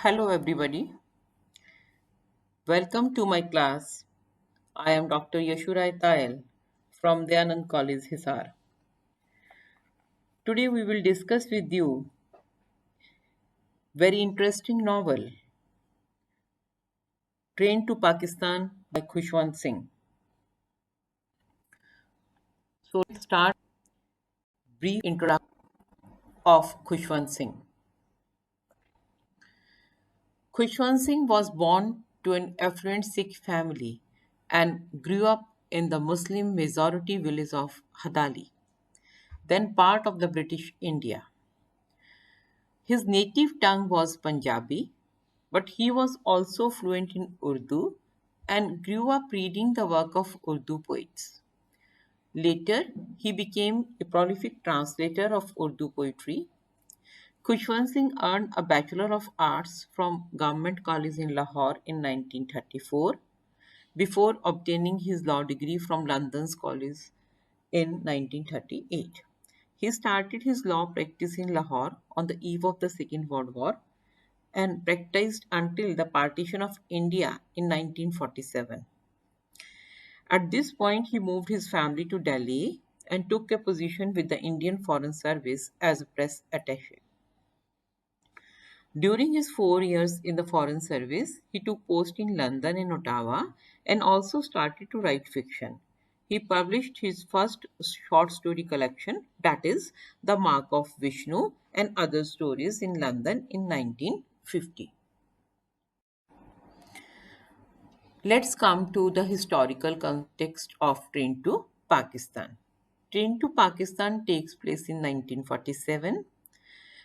Hello, everybody. Welcome to my class. I am Dr. Yashurai Tayal from Dayanand College, Hisar. Today, we will discuss with you very interesting novel, Train to Pakistan by Khushwant Singh. So, let's start brief introduction of Khushwant Singh. Khushwant Singh was born to an affluent Sikh family and grew up in the Muslim majority village of Hadali, then part of the British India. His native tongue was Punjabi, but he was also fluent in Urdu and grew up reading the work of Urdu poets. Later, he became a prolific translator of Urdu poetry. Khushwant Singh earned a Bachelor of Arts from Government College in Lahore in 1934 before obtaining his law degree from London's College in 1938. He started his law practice in Lahore on the eve of the Second World War and practiced until the partition of India in 1947. At this point, he moved his family to Delhi and took a position with the Indian Foreign Service as a press attaché. During his 4 years in the Foreign Service, he took post in London and Ottawa and also started to write fiction. He published his first short story collection, that is, The Mark of Vishnu and Other Stories in London in 1950. Let's come to the historical context of Train to Pakistan. Train to Pakistan takes place in 1947,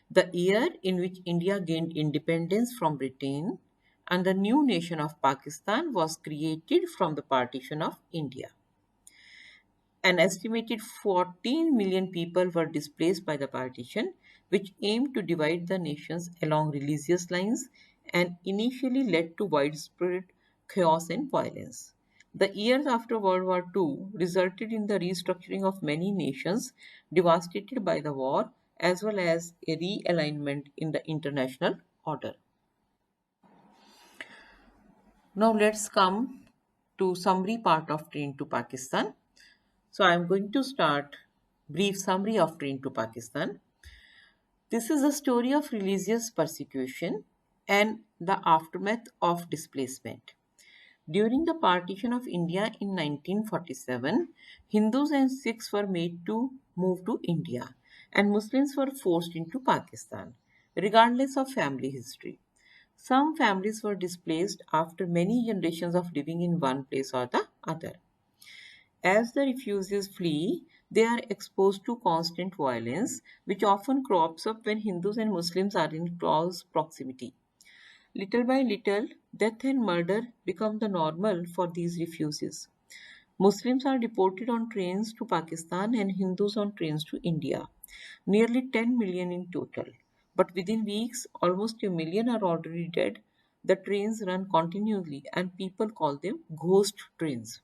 the year in which India gained independence from Britain and the new nation of Pakistan was created from the partition of India. An estimated 14 million people were displaced by the partition, which aimed to divide the nations along religious lines and initially led to widespread chaos and violence. The years after World War II resulted in the restructuring of many nations devastated by the war, as well as a realignment in the international order. Now let's come to summary part of Train to Pakistan. So I'm going to start brief summary of Train to Pakistan. This is a story of religious persecution and the aftermath of displacement. During the partition of India in 1947, Hindus and Sikhs were made to move to India and Muslims were forced into Pakistan, regardless of family history. Some families were displaced after many generations of living in one place or the other. As the refugees flee, they are exposed to constant violence, which often crops up when Hindus and Muslims are in close proximity. Little by little, death and murder become the normal for these refugees. Muslims are deported on trains to Pakistan and Hindus on trains to India, nearly 10 million in total. But within weeks, almost a million are already dead. The trains run continuously and people call them ghost trains.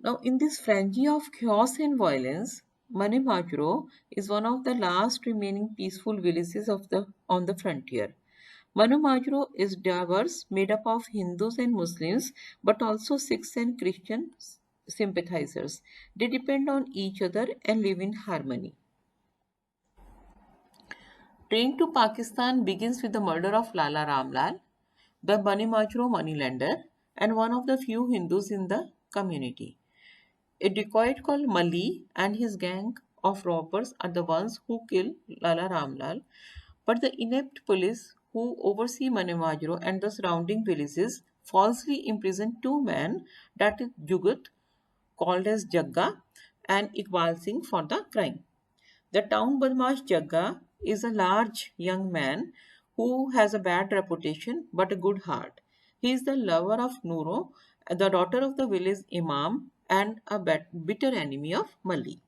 Now, in this frenzy of chaos and violence, Manemajro is one of the last remaining peaceful villages on the frontier. Manemajro is diverse, made up of Hindus and Muslims, but also Sikhs and Christian sympathizers. They depend on each other and live in harmony. Train to Pakistan begins with the murder of Lala Ramlal, the Manemajro moneylender, and one of the few Hindus in the community. A dacoit called Mali and his gang of robbers are the ones who kill Lala Ramlal, but the inept police who oversee Manemajro and the surrounding villages falsely imprison two men, that is Jugat, called as Jagga, and Iqbal Singh for the crime. The town Badmash Jagga is a large young man who has a bad reputation but a good heart. He is the lover of Nooro, the daughter of the village imam, and a bitter enemy of Mali.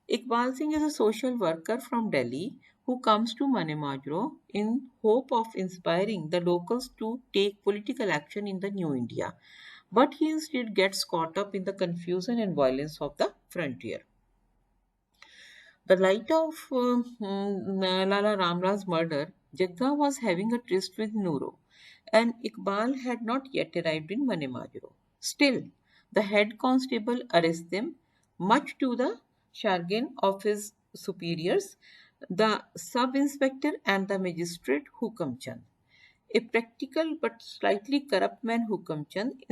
Iqbal Singh is a social worker from Delhi who comes to Manemajro in hope of inspiring the locals to take political action in the new India. But he instead gets caught up in the confusion and violence of the frontier. The light of Lala Ramlal's murder Jagga was having a tryst with Nuro, and Iqbal had not yet arrived in Manemajro. Still, the head constable arrests them, much to the chagrin of his superiors, the sub-inspector and the magistrate Hukam Chand. A practical but slightly corrupt man, Hukam Chand,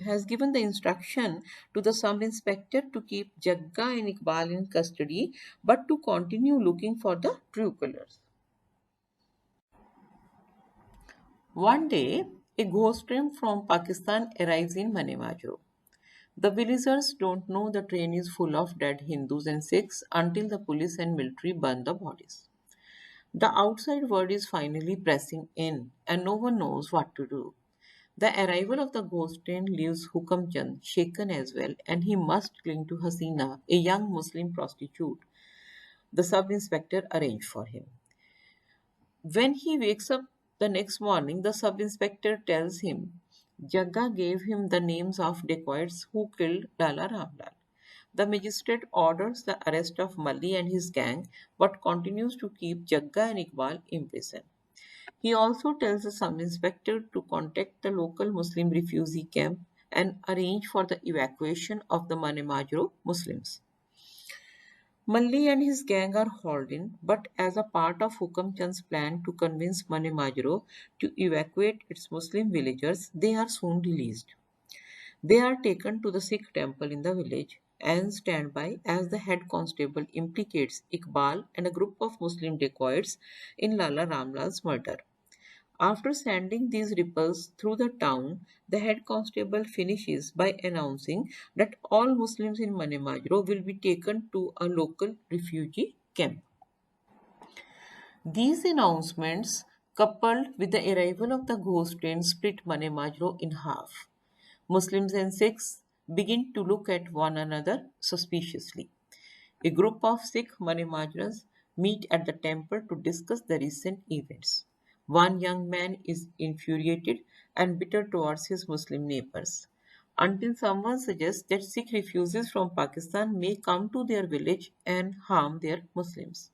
has given the instruction to the sub-inspector to keep Jagga and Iqbal in custody, but to continue looking for the true colors. One day, a ghost train from Pakistan arrives in Manemajro. The villagers don't know the train is full of dead Hindus and Sikhs until the police and military burn the bodies. The outside world is finally pressing in, and no one knows what to do. The arrival of the ghost train leaves Hukam Chand shaken as well, and he must cling to Hasina, a young Muslim prostitute the sub inspector arranged for him. When he wakes up the next morning, the sub inspector tells him Jagga gave him the names of dacoits who killed Lala Ramlal. The magistrate orders the arrest of Malli and his gang but continues to keep Jagga and Iqbal in prison. He also tells the sub inspector to contact the local Muslim refugee camp and arrange for the evacuation of the Manemajro Muslims. Malli and his gang are hauled in, but as a part of Hukam Chand's plan to convince Mane Majro to evacuate its Muslim villagers, they are soon released. They are taken to the Sikh temple in the village and stand by as the head constable implicates Iqbal and a group of Muslim dacoits in Lala Ramlal's murder. After sending these ripples through the town, the head constable finishes by announcing that all Muslims in Manemajro will be taken to a local refugee camp. These announcements, coupled with the arrival of the ghost train, split Manemajro in half. Muslims and Sikhs begin to look at one another suspiciously. A group of Sikh Manimajras meet at the temple to discuss the recent events. One young man is infuriated and bitter towards his Muslim neighbors, until someone suggests that Sikh refugees from Pakistan may come to their village and harm their Muslims.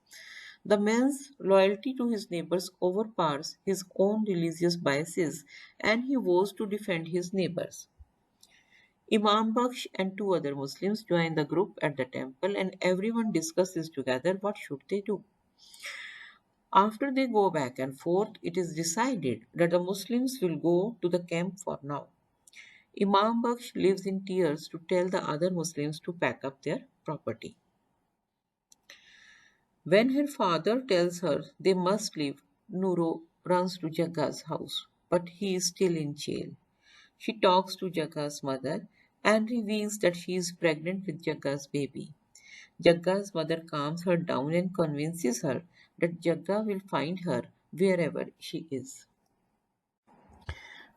The man's loyalty to his neighbors overpowers his own religious biases, and he vows to defend his neighbors. Imam Baksh and two other Muslims join the group at the temple, and everyone discusses together what should they do. After they go back and forth, it is decided that the Muslims will go to the camp for now. Imam Baksh lives in tears to tell the other Muslims to pack up their property. When her father tells her they must leave, Nuro runs to Jagga's house, but he is still in jail. She talks to Jagga's mother and reveals that she is pregnant with Jagga's baby. Jagga's mother calms her down and convinces her that Jagga will find her wherever she is.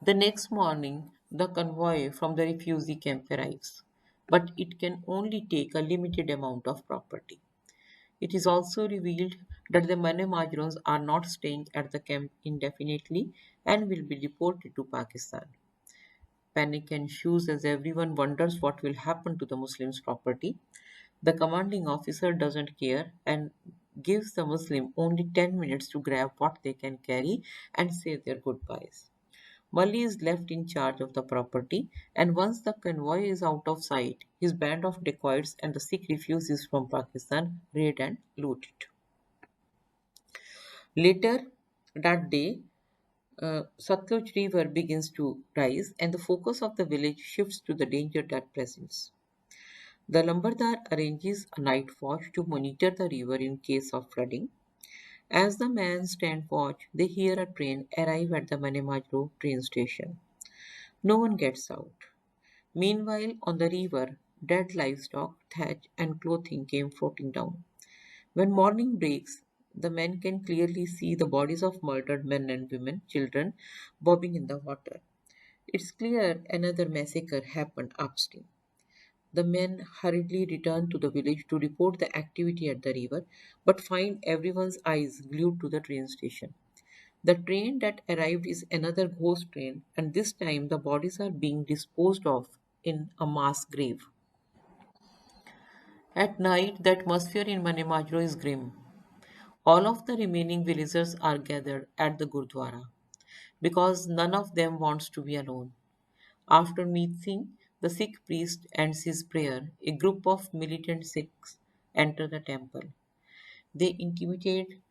The next morning, the convoy from the refugee camp arrives, but it can only take a limited amount of property. It is also revealed that the Mane Majroons are not staying at the camp indefinitely and will be deported to Pakistan. Panic ensues as everyone wonders what will happen to the Muslims' property. The commanding officer doesn't care and gives the Muslim only 10 minutes to grab what they can carry and say their goodbyes. Mali is left in charge of the property, and once the convoy is out of sight, his band of dacoits and the Sikh refugees from Pakistan raid and loot it. Later that day, Satluj River begins to rise, and the focus of the village shifts to the danger that presents. The Lambardar arranges a night watch to monitor the river in case of flooding. As the men stand watch, they hear a train arrive at the Manemajro train station. No one gets out. Meanwhile, on the river, dead livestock, thatch, and clothing came floating down. When morning breaks, the men can clearly see the bodies of murdered men and women, children, bobbing in the water. It's clear another massacre happened upstream. The men hurriedly return to the village to report the activity at the river, but find everyone's eyes glued to the train station. The train that arrived is another ghost train, and this time the bodies are being disposed of in a mass grave. At night, the atmosphere in Manemajro is grim. All of the remaining villagers are gathered at the Gurdwara because none of them wants to be alone. After Meet Singh, the Sikh priest ends his prayer. A group of militant Sikhs enter the temple. They intimidate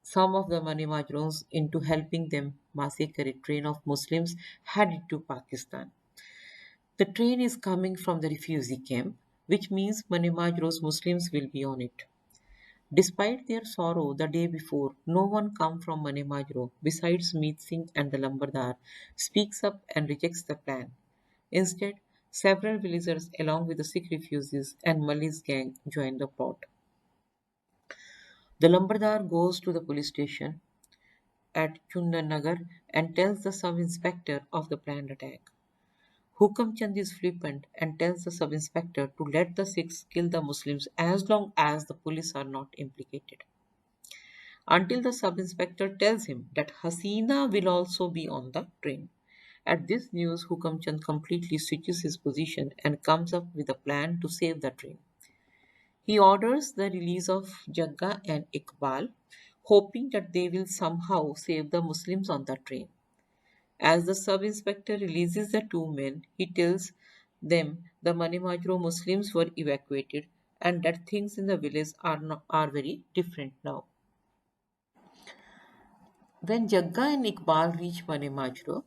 some of the Manimajros into helping them massacre a train of Muslims headed to Pakistan. The train is coming from the refugee camp, which means Manimajro's Muslims will be on it. Despite their sorrow the day before, no one come from Manimajro besides Meet Singh and the Lambardar speaks up and rejects the plan. Instead, several villagers along with the Sikh refugees and Malli's gang join the plot. The Lambardar goes to the police station at Chundarnagar and tells the sub-inspector of the planned attack. Hukam Chand is flippant and tells the sub-inspector to let the Sikhs kill the Muslims as long as the police are not implicated. Until the sub-inspector tells him that Hasina will also be on the train. At this news, Hukam Chand completely switches his position and comes up with a plan to save the train. He orders the release of Jagga and Iqbal, hoping that they will somehow save the Muslims on the train. As the sub-inspector releases the two men, he tells them the Manimajro Muslims were evacuated and that things in the village are very different now. When Jagga and Iqbal reach Manimajro,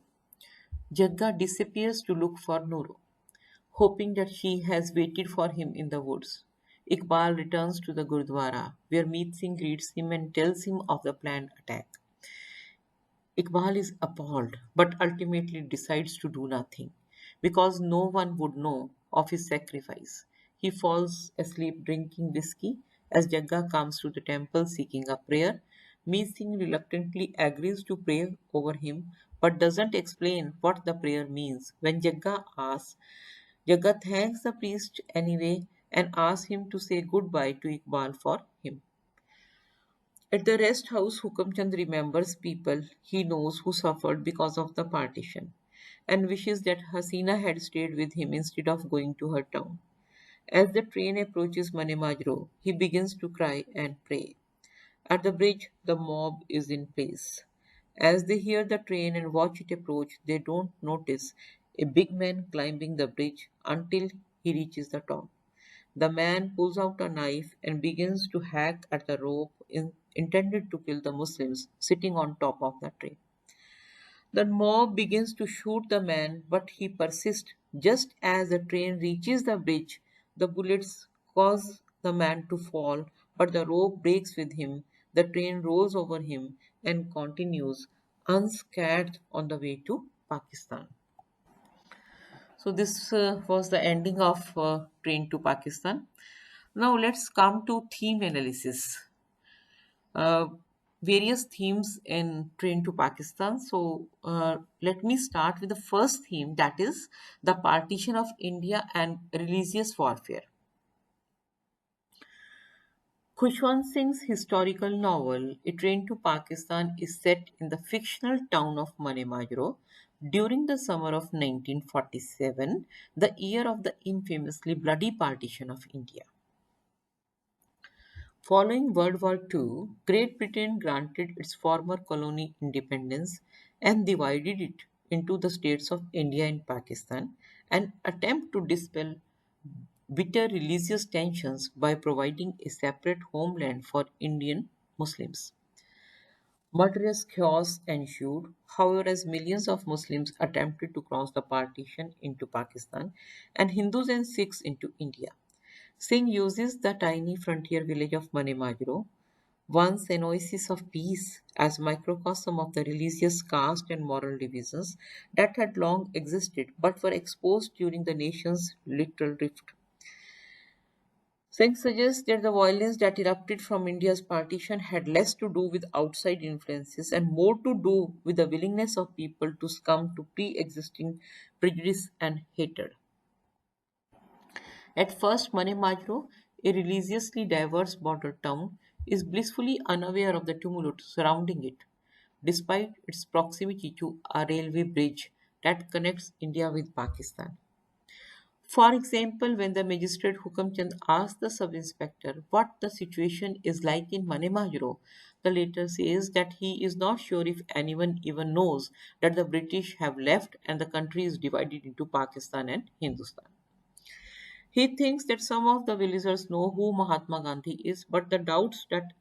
Jagga disappears to look for Nuru, hoping that she has waited for him in the woods. Iqbal returns to the Gurdwara, where Meet Singh greets him and tells him of the planned attack. Iqbal is appalled, but ultimately decides to do nothing, because no one would know of his sacrifice. He falls asleep drinking whiskey as Jagga comes to the temple seeking a prayer. Meet Singh reluctantly agrees to pray over him, but doesn't explain what the prayer means. When Jagga asks, Jagga thanks the priest anyway and asks him to say goodbye to Iqbal for him. At the rest house, Hukamchand remembers people he knows who suffered because of the partition and wishes that Hasina had stayed with him instead of going to her town. As the train approaches Manemajro, he begins to cry and pray. At the bridge, the mob is in place. As they hear the train and watch it approach, they don't notice a big man climbing the bridge until he reaches the top. The man pulls out a knife and begins to hack at the rope intended to kill the Muslims sitting on top of the train. The mob begins to shoot the man, but he persists. Just as the train reaches the bridge, the bullets cause the man to fall, but the rope breaks with him. The train rolls over him and continues unscathed on the way to Pakistan. So, this was the ending of Train to Pakistan. Now, let's come to theme analysis. uh, Various themes in Train to Pakistan. So, let me start with the first theme, that is the partition of India and religious warfare. Khushwant Singh's historical novel, A Train to Pakistan, is set in the fictional town of Manemajro during the summer of 1947, the year of the infamously bloody partition of India. Following World War II, Great Britain granted its former colony independence and divided it into the states of India and Pakistan, an attempt to dispel bitter religious tensions by providing a separate homeland for Indian Muslims. Murderous chaos ensued, however, as millions of Muslims attempted to cross the partition into Pakistan and Hindus and Sikhs into India. Singh uses the tiny frontier village of Manemajro, once an oasis of peace, as microcosm of the religious caste and moral divisions that had long existed but were exposed during the nation's literal rift. Singh suggests that the violence that erupted from India's partition had less to do with outside influences and more to do with the willingness of people to succumb to pre existing prejudice and hatred. At first, Manemajro, a religiously diverse border town, is blissfully unaware of the tumult surrounding it, despite its proximity to a railway bridge that connects India with Pakistan. For example, when the magistrate Hukamchand asks the sub-inspector what the situation is like in Manemajro, the latter says that he is not sure if anyone even knows that the British have left and the country is divided into Pakistan and Hindustan. He thinks that some of the villagers know who Mahatma Gandhi is, but the doubts that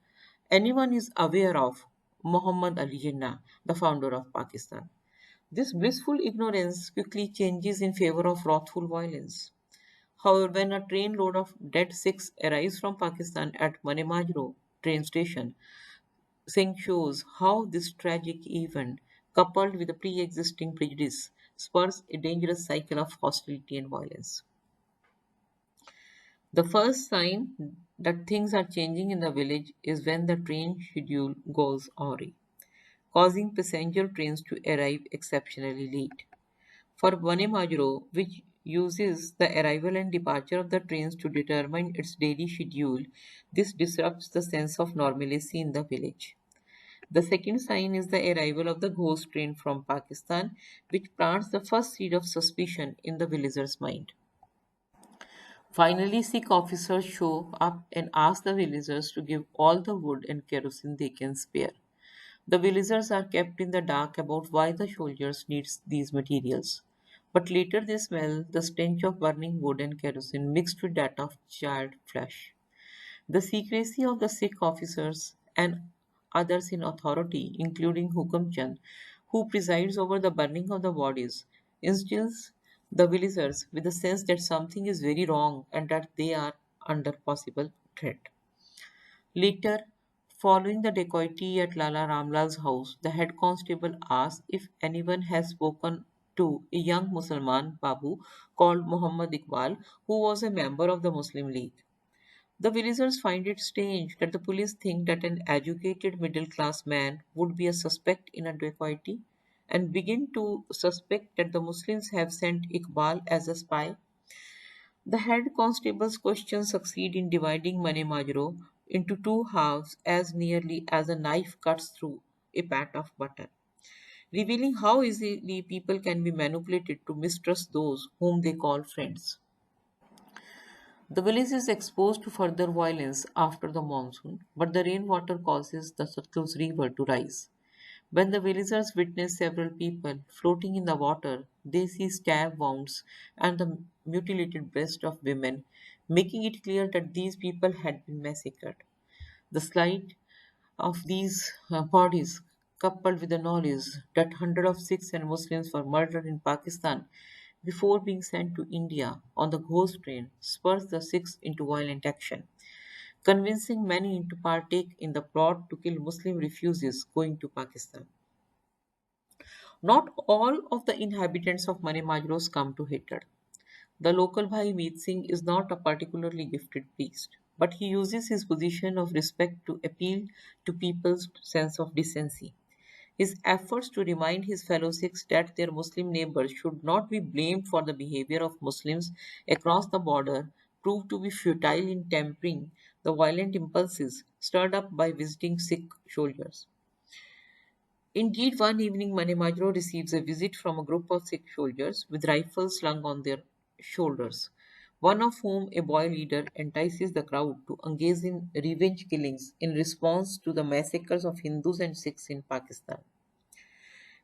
anyone is aware of Muhammad Ali Jinnah, the founder of Pakistan. This blissful ignorance quickly changes in favor of wrathful violence. However, when a trainload of dead Sikhs arrives from Pakistan at Manemajro train station, Singh shows how this tragic event, coupled with a pre-existing prejudice, spurs a dangerous cycle of hostility and violence. The first sign that things are changing in the village is when the train schedule goes awry, causing passenger trains to arrive exceptionally late. For Vane Majro, which uses the arrival and departure of the trains to determine its daily schedule, this disrupts the sense of normalcy in the village. The second sign is the arrival of the ghost train from Pakistan, which plants the first seed of suspicion in the villager's mind. Finally, Sikh officers show up and ask the villagers to give all the wood and kerosene they can spare. The villagers are kept in the dark about why the soldiers need these materials. But later they smell the stench of burning wood and kerosene mixed with that of charred flesh. The secrecy of the Sikh officers and others in authority, including Hukam Chand, who presides over the burning of the bodies, instills the villagers with the sense that something is very wrong and that they are under possible threat. Later, following the dacoity at Lala Ramlal's house, the head constable asks if anyone has spoken to a young Mussalman Babu called Muhammad Iqbal, who was a member of the Muslim League. The villagers find it strange that the police think that an educated middle class man would be a suspect in a dacoity and begin to suspect that the Muslims have sent Iqbal as a spy. The head constable's questions succeed in dividing Mane Majro into two halves as nearly as a knife cuts through a pat of butter, revealing how easily people can be manipulated to mistrust those whom they call friends. The village is exposed to further violence after the monsoon, but the rainwater causes the Satluj River to rise. When the villagers witness several people floating in the water, they see stab wounds and the mutilated breast of women, making it clear that these people had been massacred. The sight of these bodies, coupled with the knowledge that hundreds of Sikhs and Muslims were murdered in Pakistan before being sent to India on the ghost train, spurs the Sikhs into violent action, convincing many to partake in the plot to kill Muslim refugees going to Pakistan. Not all of the inhabitants of Mane Majros come to hatred. The local Bhai Meet Singh is not a particularly gifted priest, but he uses his position of respect to appeal to people's sense of decency. His efforts to remind his fellow Sikhs that their Muslim neighbors should not be blamed for the behavior of Muslims across the border proved to be futile in tempering the violent impulses stirred up by visiting Sikh soldiers. Indeed, one evening Manemajro receives a visit from a group of Sikh soldiers with rifles slung on their shoulders, one of whom, a boy leader, entices the crowd to engage in revenge killings in response to the massacres of Hindus and Sikhs in Pakistan.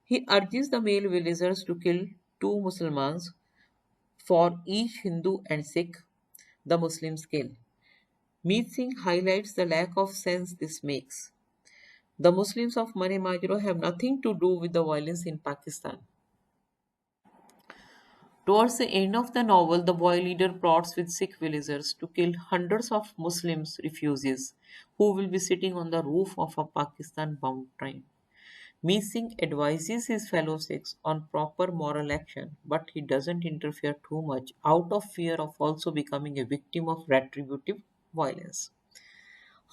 He urges the male villagers to kill two Muslims for each Hindu and Sikh the Muslims kill. Meet Singh highlights the lack of sense this makes. The Muslims of Mane Majro have nothing to do with the violence in Pakistan. Towards the end of the novel, the boy leader plots with Sikh villagers to kill hundreds of Muslim refugees who will be sitting on the roof of a Pakistan bound train. Meet Singh advises his fellow Sikhs on proper moral action, but he doesn't interfere too much out of fear of also becoming a victim of retributive violence.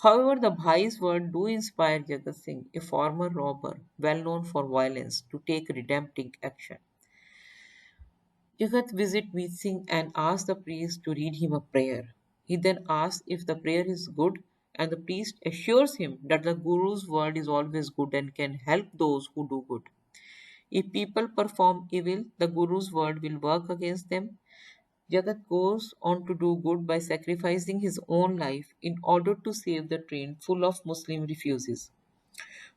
However, the Bhai's words do inspire Jagat Singh, a former robber well known for violence, to take redemptive action. Jagat visits Meet Singh and asks the priest to read him a prayer. He then asks if the prayer is good, and the priest assures him that the Guru's word is always good and can help those who do good. If people perform evil, the Guru's word will work against them. Jagat goes on to do good by sacrificing his own life in order to save the train full of Muslim refugees.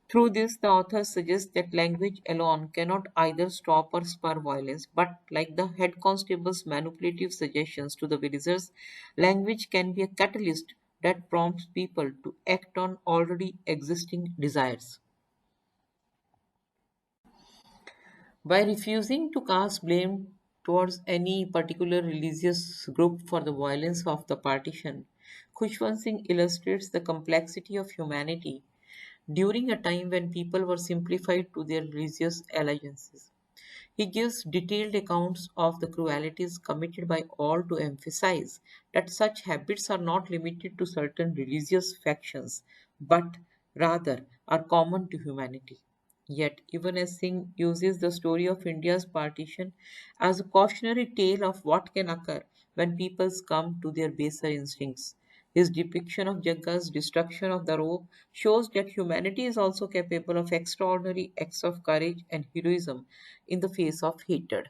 Through this, the author suggests that language alone cannot either stop or spur violence, but like the head constable's manipulative suggestions to the villagers, language can be a catalyst that prompts people to act on already existing desires. By refusing to cast blame towards any particular religious group for the violence of the partition, Khushwant Singh illustrates the complexity of humanity during a time when people were simplified to their religious allegiances. He gives detailed accounts of the cruelties committed by all to emphasize that such habits are not limited to certain religious factions, but rather are common to humanity. Yet, even as Singh uses the story of India's partition as a cautionary tale of what can occur when people succumb to their baser instincts, his depiction of Jagga's destruction of the rope shows that humanity is also capable of extraordinary acts of courage and heroism in the face of hatred.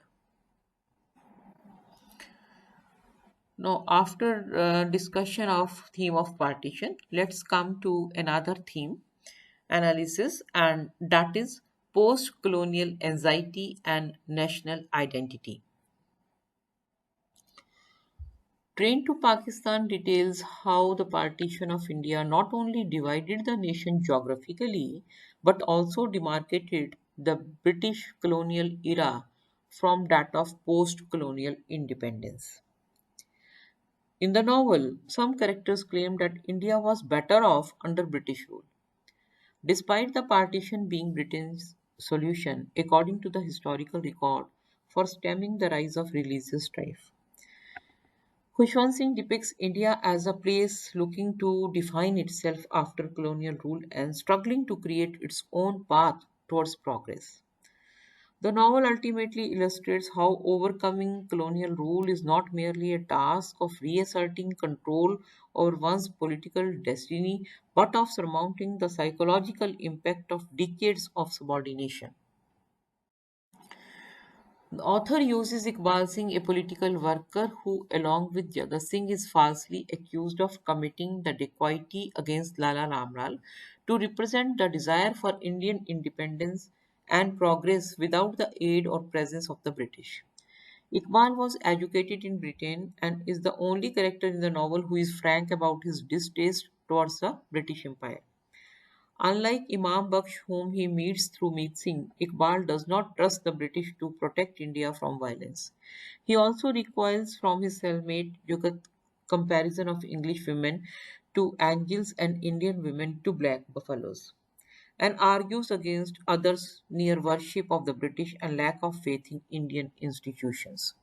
Now, after discussion of theme of partition, let's come to another theme analysis, and that is post-colonial anxiety and national identity. Train to Pakistan details how the partition of India not only divided the nation geographically but also demarcated the British colonial era from that of post colonial independence. In the novel, some characters claim that India was better off under British rule, despite the partition being Britain's solution, according to the historical record, for stemming the rise of religious strife. Khushwant Singh depicts India as a place looking to define itself after colonial rule and struggling to create its own path towards progress. The novel ultimately illustrates how overcoming colonial rule is not merely a task of reasserting control over one's political destiny, but of surmounting the psychological impact of decades of subordination. The author uses Iqbal Singh, a political worker who, along with Jagat Singh, is falsely accused of committing the dacoity against Lala Lamlal to represent the desire for Indian independence and progress without the aid or presence of the British. Iqbal was educated in Britain and is the only character in the novel who is frank about his distaste towards the British Empire. Unlike Imam Baksh, whom he meets through Meet Singh, Iqbal does not trust the British to protect India from violence. He also recoils from his cellmate Jugat's comparison of English women to angels and Indian women to black buffaloes, and argues against others' near worship of the British and lack of faith in Indian institutions.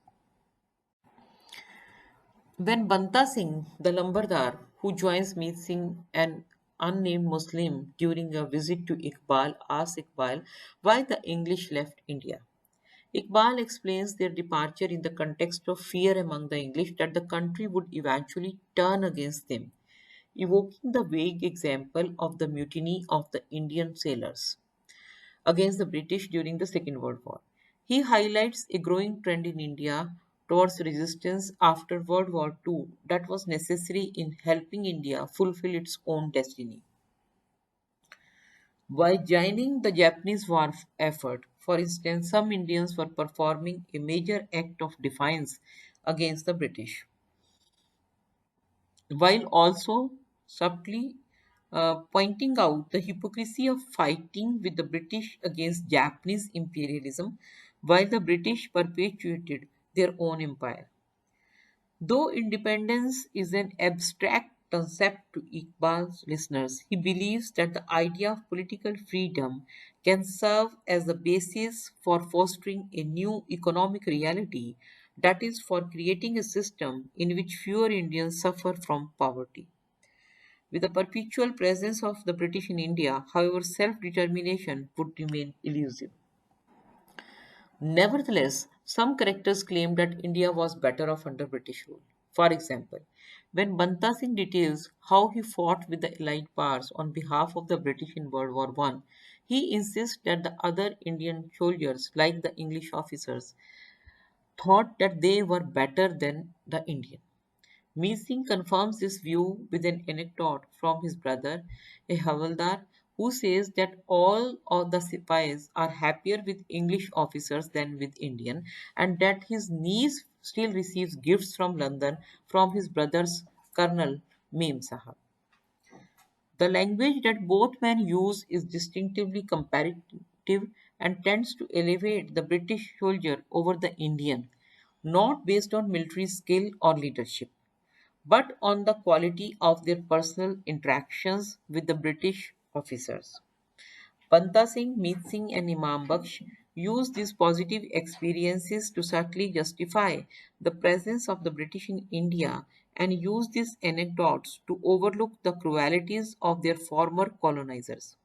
When Banta Singh, the Lambardar, who joins Meet Singh, an unnamed Muslim, during a visit to Iqbal, asks Iqbal why the English left India. Iqbal explains their departure in the context of fear among the English that the country would eventually turn against them, evoking the vague example of the mutiny of the Indian sailors against the British during the Second World War. He highlights a growing trend in India towards resistance after World War II that was necessary in helping India fulfill its own destiny. By joining the Japanese war effort, for instance, some Indians were performing a major act of defiance against the British, while also subtly pointing out the hypocrisy of fighting with the British against Japanese imperialism while the British perpetuated their own empire. Though independence is an abstract concept to Iqbal's listeners, he believes that the idea of political freedom can serve as the basis for fostering a new economic reality, that is, for creating a system in which fewer Indians suffer from poverty. With the perpetual presence of the British in India, however, self determination would remain elusive. Nevertheless, some characters claim that India was better off under British rule. For example, when Banta Singh details how he fought with the Allied powers on behalf of the British in World War One, he insists that the other Indian soldiers, like the English officers, thought that they were better than the Indian. Meet Singh confirms this view with an anecdote from his brother, a Havaldar, who says that all of the Sipais are happier with English officers than with Indian, and that his niece still receives gifts from London from his brother's Colonel Mem Sahab. The language that both men use is distinctively comparative and tends to elevate the British soldier over the Indian, not based on military skill or leadership, but on the quality of their personal interactions with the British officers. Banta Singh, Meet Singh, and Imam Baksh used these positive experiences to subtly justify the presence of the British in India and used these anecdotes to overlook the cruelties of their former colonizers.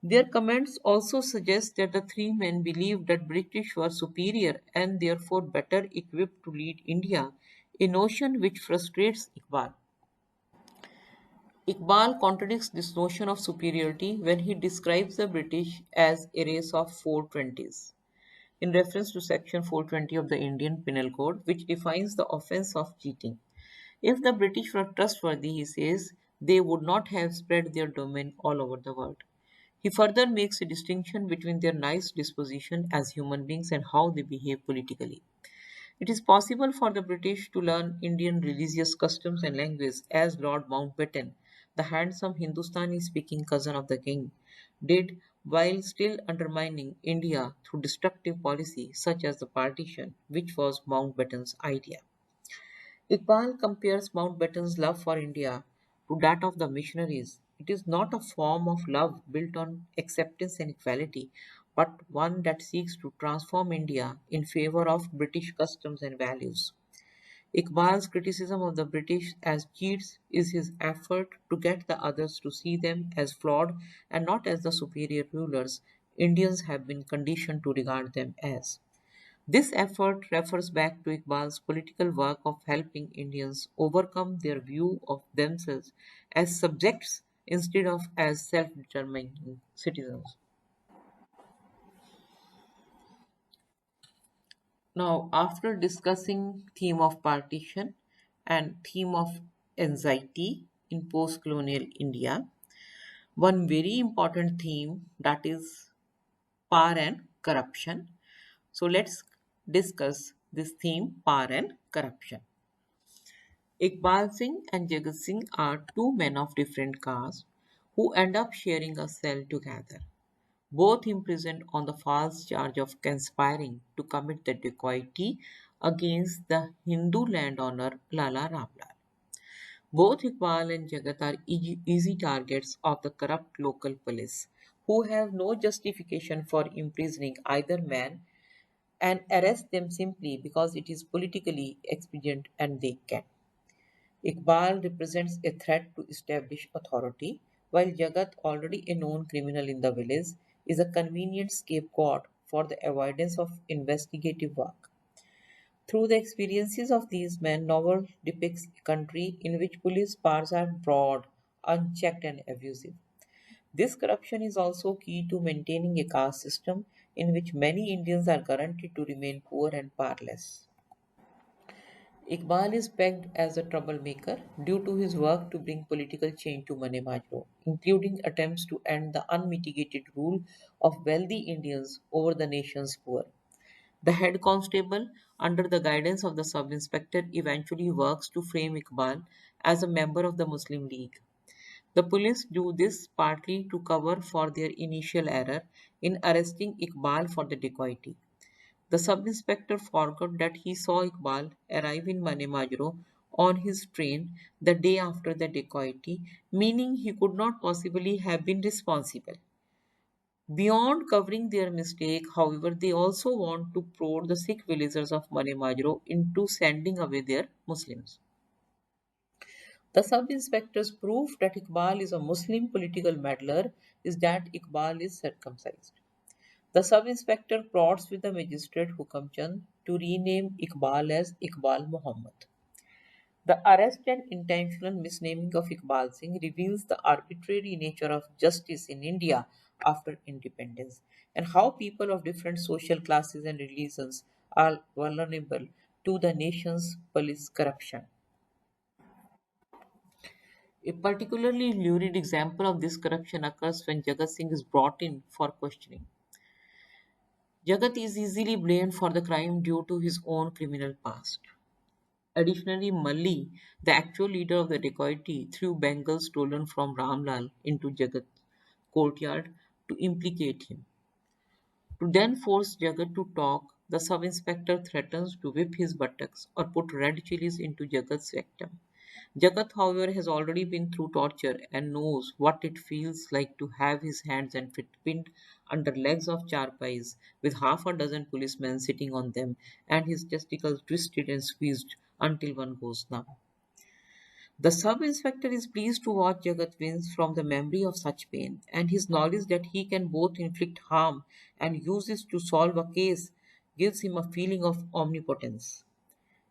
Their comments also suggest that the three men believed that British were superior and therefore better equipped to lead India, a notion which frustrates Iqbal. Iqbal contradicts this notion of superiority when he describes the British as a race of 420s, in reference to Section 420 of the Indian Penal Code, which defines the offence of cheating. If the British were trustworthy, he says, they would not have spread their domain all over the world. He further makes a distinction between their nice disposition as human beings and how they behave politically. It is possible for the British to learn Indian religious customs and language as Lord Mountbatten, the handsome Hindustani speaking cousin of the king, did while still undermining India through destructive policy such as the partition, which was Mountbatten's idea. Iqbal compares Mountbatten's love for India to that of the missionaries. It is not a form of love built on acceptance and equality, but one that seeks to transform India in favor of British customs and values. Iqbal's criticism of the British as cheats is his effort to get the others to see them as flawed and not as the superior rulers Indians have been conditioned to regard them as. This effort refers back to Iqbal's political work of helping Indians overcome their view of themselves as subjects instead of as self-determining citizens. Now, after discussing theme of partition and theme of anxiety in post-colonial India, one very important theme that is power and corruption. So let's discuss this theme, power and corruption. Iqbal Singh and Jagat Singh are two men of different castes who end up sharing a cell together, both imprisoned on the false charge of conspiring to commit the dacoity against the Hindu landowner Lala Ramlal. Both Iqbal and Jagat are easy targets of the corrupt local police, who have no justification for imprisoning either man and arrest them simply because it is politically expedient and they can. Iqbal represents a threat to established authority, while Jagat, already a known criminal in the village, is a convenient scapegoat for the avoidance of investigative work. Through the experiences of these men, novel depicts a country in which police powers are broad, unchecked, and abusive. This corruption is also key to maintaining a caste system in which many Indians are guaranteed to remain poor and powerless. Iqbal is pegged as a troublemaker due to his work to bring political change to Manemajro, including attempts to end the unmitigated rule of wealthy Indians over the nation's poor. The head constable, under the guidance of the sub inspector, eventually works to frame Iqbal as a member of the Muslim League. The police do this partly to cover for their initial error in arresting Iqbal for the dacoity. The sub-inspector forgot that he saw Iqbal arrive in Manemajro on his train the day after the dacoity, meaning he could not possibly have been responsible. Beyond covering their mistake, however, they also want to prod the Sikh villagers of Manemajro into sending away their Muslims. The sub-inspector's proof that Iqbal is a Muslim political meddler is that Iqbal is circumcised. The sub-inspector plots with the magistrate Hukamchand to rename Iqbal as Iqbal Muhammad. The arrest and intentional misnaming of Iqbal Singh reveals the arbitrary nature of justice in India after independence and how people of different social classes and religions are vulnerable to the nation's police corruption. A particularly lurid example of this corruption occurs when Jagat Singh is brought in for questioning. Jagat is easily blamed for the crime due to his own criminal past. Additionally, Malli, the actual leader of the dacoity, threw bangles stolen from Ramlal into Jagat's courtyard to implicate him. To then force Jagat to talk, the sub-inspector threatens to whip his buttocks or put red chilies into Jagat's rectum. Jagat, however, has already been through torture and knows what it feels like to have his hands and feet pinned under legs of charpais with half a dozen policemen sitting on them and his testicles twisted and squeezed until one goes numb. The sub-inspector is pleased to watch Jagat wince from the memory of such pain, and his knowledge that he can both inflict harm and use it to solve a case gives him a feeling of omnipotence.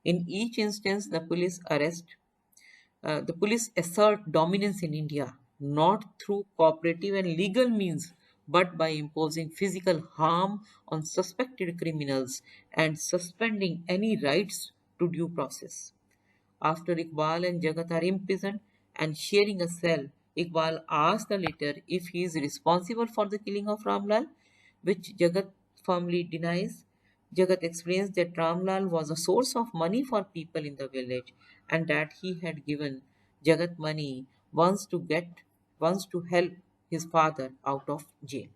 In each instance, the police assert dominance in India not through cooperative and legal means but by imposing physical harm on suspected criminals and suspending any rights to due process. After Iqbal and Jagat are imprisoned and sharing a cell, Iqbal asks the latter if he is responsible for the killing of Ramlal, which Jagat firmly denies. Jagat explains that Ramlal was a source of money for people in the village and that he had given Jagat money once to help his father out of jail.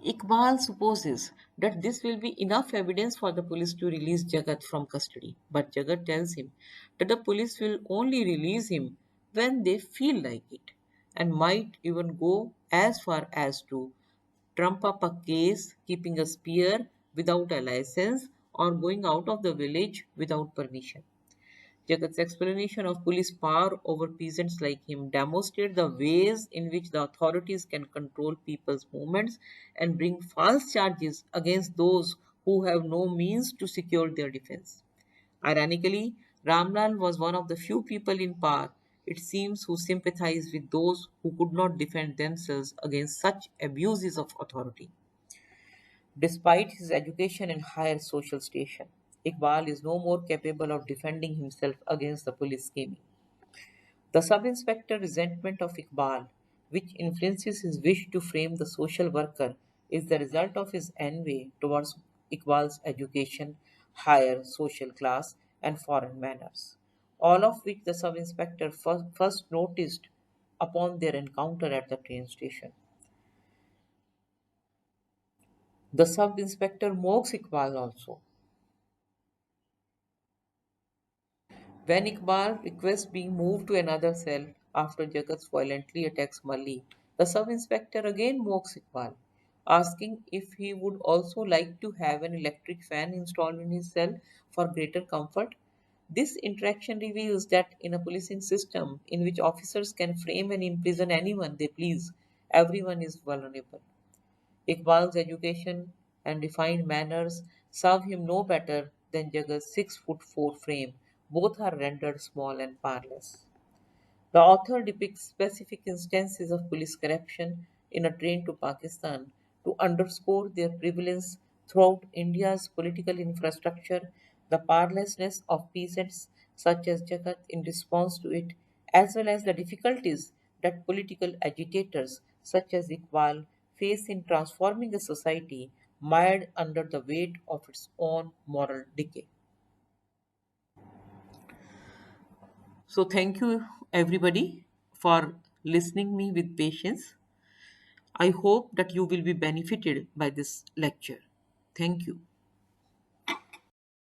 Iqbal supposes that this will be enough evidence for the police to release Jagat from custody, but Jagat tells him that the police will only release him when they feel like it and might even go as far as to trump up a case keeping a spear without a license or going out of the village without permission. Jagat's explanation of police power over peasants like him demonstrates the ways in which the authorities can control people's movements and bring false charges against those who have no means to secure their defense. Ironically, Ramlal was one of the few people in power, it seems, who sympathized with those who could not defend themselves against such abuses of authority. Despite his education and higher social station, Iqbal is no more capable of defending himself against the police scheming. The sub-inspector resentment of Iqbal, which influences his wish to frame the social worker, is the result of his envy towards Iqbal's education, higher social class, and foreign manners, all of which the sub-inspector first noticed upon their encounter at the train station. The sub-inspector mocks Iqbal also. When Iqbal requests being moved to another cell after Jagat violently attacks Mali, the sub-inspector again mocks Iqbal, asking if he would also like to have an electric fan installed in his cell for greater comfort. This interaction reveals that in a policing system in which officers can frame and imprison anyone they please, everyone is vulnerable. Iqbal's education and refined manners serve him no better than Jagat's 6'4" frame. Both are rendered small and powerless. The author depicts specific instances of police corruption in A Train to Pakistan to underscore their prevalence throughout India's political infrastructure, the powerlessness of peasants such as Jagat in response to it, as well as the difficulties that political agitators such as Iqbal face in transforming a society mired under the weight of its own moral decay. So thank you everybody for listening me with patience. I hope that you will be benefited by this lecture. Thank you.